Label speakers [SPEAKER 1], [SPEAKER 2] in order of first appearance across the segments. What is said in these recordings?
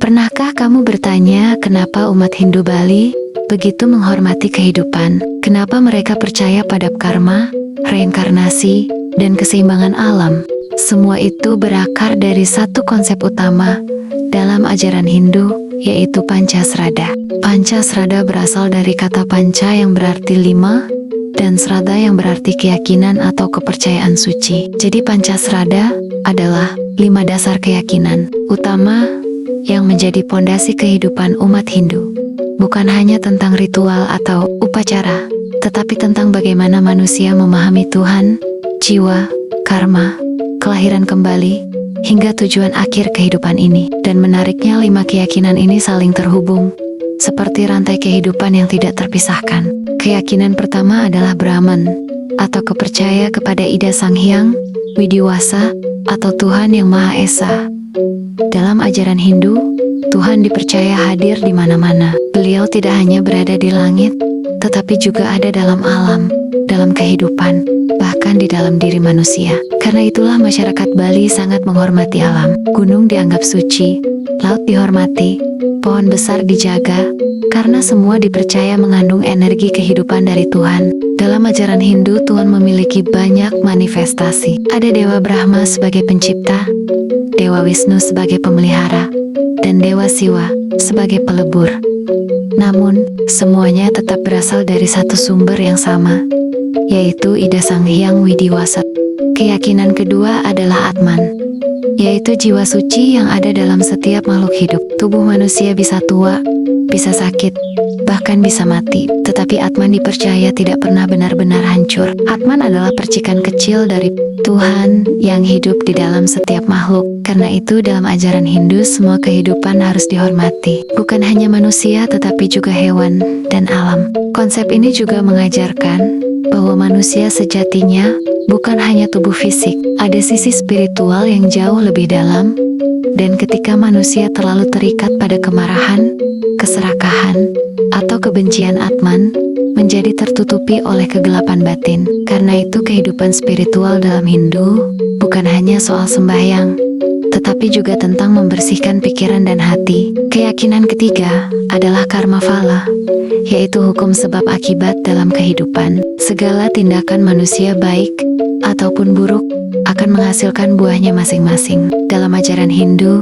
[SPEAKER 1] Pernahkah kamu bertanya kenapa umat Hindu Bali begitu menghormati kehidupan? Kenapa mereka percaya pada karma, reinkarnasi, dan keseimbangan alam? Semua itu berakar dari satu konsep utama dalam ajaran Hindu, yaitu Pancasrada. Pancasrada berasal dari kata panca yang berarti 5, dan srada yang berarti keyakinan atau kepercayaan suci. Jadi Pancasrada adalah 5 dasar keyakinan utama yang menjadi pondasi kehidupan umat Hindu. Bukan hanya tentang ritual atau upacara, tetapi tentang bagaimana manusia memahami Tuhan, jiwa, karma, kelahiran kembali, hingga tujuan akhir kehidupan ini. Dan menariknya 5 keyakinan ini saling terhubung, seperti rantai kehidupan yang tidak terpisahkan. Keyakinan pertama adalah Brahman, atau kepercaya kepada Ida Sang Hyang, Widiwasa, atau Tuhan Yang Maha Esa. Dalam ajaran Hindu, Tuhan dipercaya hadir di mana-mana. Beliau tidak hanya berada di langit, tetapi juga ada dalam alam, dalam kehidupan, bahkan di dalam diri manusia. Karena itulah masyarakat Bali sangat menghormati alam. Gunung dianggap suci, laut dihormati, pohon besar dijaga, karena semua dipercaya mengandung energi kehidupan dari Tuhan. Dalam ajaran Hindu, Tuhan memiliki banyak manifestasi. Ada Dewa Brahma sebagai pencipta, Dewa Wisnu sebagai pemelihara, dan Dewa Siwa sebagai pelebur. Namun, semuanya tetap berasal dari satu sumber yang sama, yaitu Ida Sang Hyang Widiwasa. Keyakinan kedua adalah Atman, yaitu jiwa suci yang ada dalam setiap makhluk hidup. Tubuh manusia bisa tua, bisa sakit, bahkan bisa mati, tetapi Atman dipercaya tidak pernah benar-benar hancur. Atman adalah percikan kecil dari Tuhan yang hidup di dalam setiap makhluk. Karena itu dalam ajaran Hindu semua kehidupan harus dihormati. Bukan hanya manusia tetapi juga hewan dan alam. Konsep ini juga mengajarkan bahwa manusia sejatinya bukan hanya tubuh fisik. Ada sisi spiritual yang jauh lebih dalam. Dan ketika manusia terlalu terikat pada kemarahan, keserakahan, atau kebencian Atman, menjadi tertutupi oleh kegelapan batin. Karena itu kehidupan spiritual dalam Hindu bukan hanya soal sembahyang, tetapi juga tentang membersihkan pikiran dan hati. Keyakinan ketiga adalah karma phala, yaitu hukum sebab akibat dalam kehidupan. Segala tindakan manusia baik ataupun buruk akan menghasilkan buahnya masing-masing. Dalam ajaran Hindu,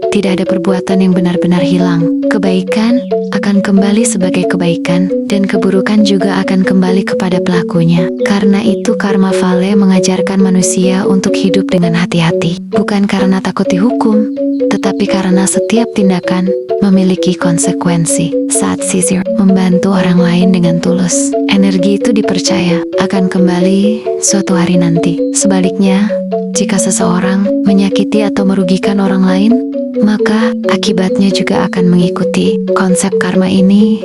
[SPEAKER 1] tidak ada perbuatan yang benar-benar hilang. Kebaikan akan kembali sebagai kebaikan, dan keburukan juga akan kembali kepada pelakunya. Karena itu karma phala mengajarkan manusia untuk hidup dengan hati-hati. Bukan karena takut dihukum, tetapi karena setiap tindakan memiliki konsekuensi. Saat Sisir membantu orang lain dengan tulus, energi itu dipercaya akan kembali suatu hari nanti. Sebaliknya, jika seseorang menyakiti atau merugikan orang lain, maka akibatnya juga akan mengikuti. Konsep karma ini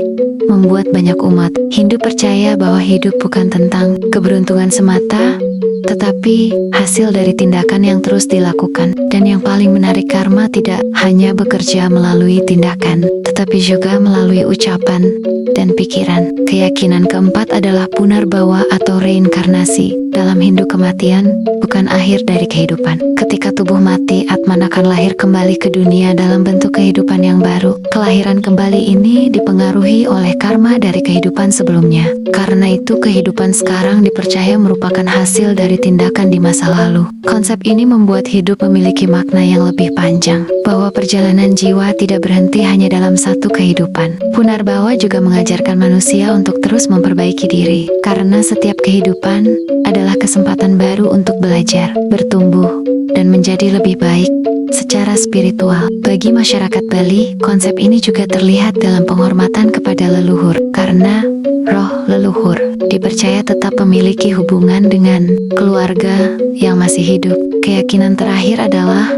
[SPEAKER 1] membuat banyak umat Hindu percaya bahwa hidup bukan tentang keberuntungan semata, tetapi hasil dari tindakan yang terus dilakukan. Dan yang paling menarik, karma tidak hanya bekerja melalui tindakan, tetapi juga melalui ucapan dan pikiran. Keyakinan keempat adalah punarbawa atau reinkarnasi. Dalam Hindu, kematian bukan akhir dari kehidupan. Ketika tubuh mati, Atman akan lahir kembali ke dunia dalam bentuk kehidupan yang baru. Kelahiran kembali ini dipengaruhi oleh karma dari kehidupan sebelumnya. Karena itu kehidupan sekarang dipercaya merupakan hasil dari tindakan di masa lalu. Konsep ini membuat hidup memiliki makna yang lebih panjang, bahwa perjalanan jiwa tidak berhenti hanya dalam satu kehidupan. Punarbawa juga mengajarkan manusia untuk terus memperbaiki diri, karena setiap kehidupan adalah kesempatan baru untuk belajar, bertumbuh, dan menjadi lebih baik secara spiritual. Bagi masyarakat Bali, konsep ini juga terlihat dalam penghormatan kepada leluhur, karena roh leluhur dipercaya tetap memiliki hubungan dengan keluarga yang masih hidup. Keyakinan terakhir adalah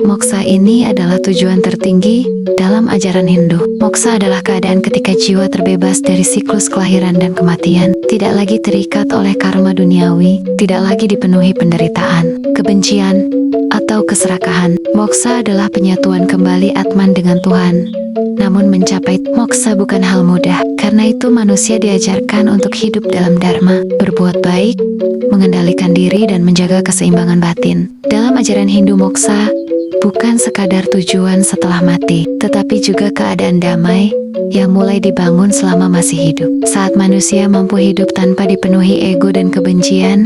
[SPEAKER 1] moksa. Ini adalah tujuan tertinggi dalam ajaran Hindu. Moksa adalah keadaan ketika jiwa terbebas dari siklus kelahiran dan kematian, tidak lagi terikat oleh karma duniawi, tidak lagi dipenuhi penderitaan, kebencian, atau keserakahan. Moksa adalah penyatuan kembali Atman dengan Tuhan. Namun mencapai moksa bukan hal mudah. Karena itu manusia diajarkan untuk hidup dalam dharma, berbuat baik, mengendalikan diri dan menjaga keseimbangan batin. Dalam ajaran Hindu, moksa bukan sekadar tujuan setelah mati, tetapi juga keadaan damai yang mulai dibangun selama masih hidup. Saat manusia mampu hidup tanpa dipenuhi ego dan kebencian,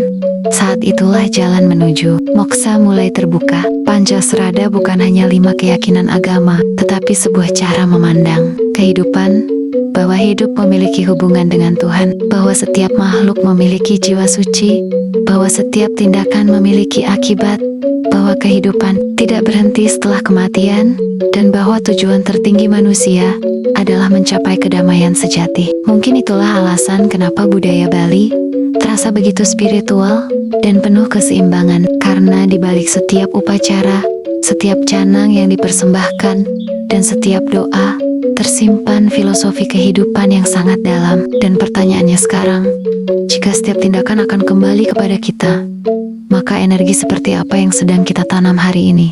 [SPEAKER 1] saat itulah jalan menuju moksa mulai terbuka. Pancasrada bukan hanya 5 keyakinan agama, tetapi sebuah cara memandang kehidupan, bahwa hidup memiliki hubungan dengan Tuhan, bahwa setiap makhluk memiliki jiwa suci, bahwa setiap tindakan memiliki akibat, bahwa kehidupan tidak berhenti setelah kematian, dan bahwa tujuan tertinggi manusia adalah mencapai kedamaian sejati. Mungkin itulah alasan kenapa budaya Bali terasa begitu spiritual dan penuh keseimbangan, karena di balik setiap upacara, setiap canang yang dipersembahkan, dan setiap doa, tersimpan filosofi kehidupan yang sangat dalam. Dan pertanyaannya sekarang, jika setiap tindakan akan kembali kepada kita, maka energi seperti apa yang sedang kita tanam hari ini?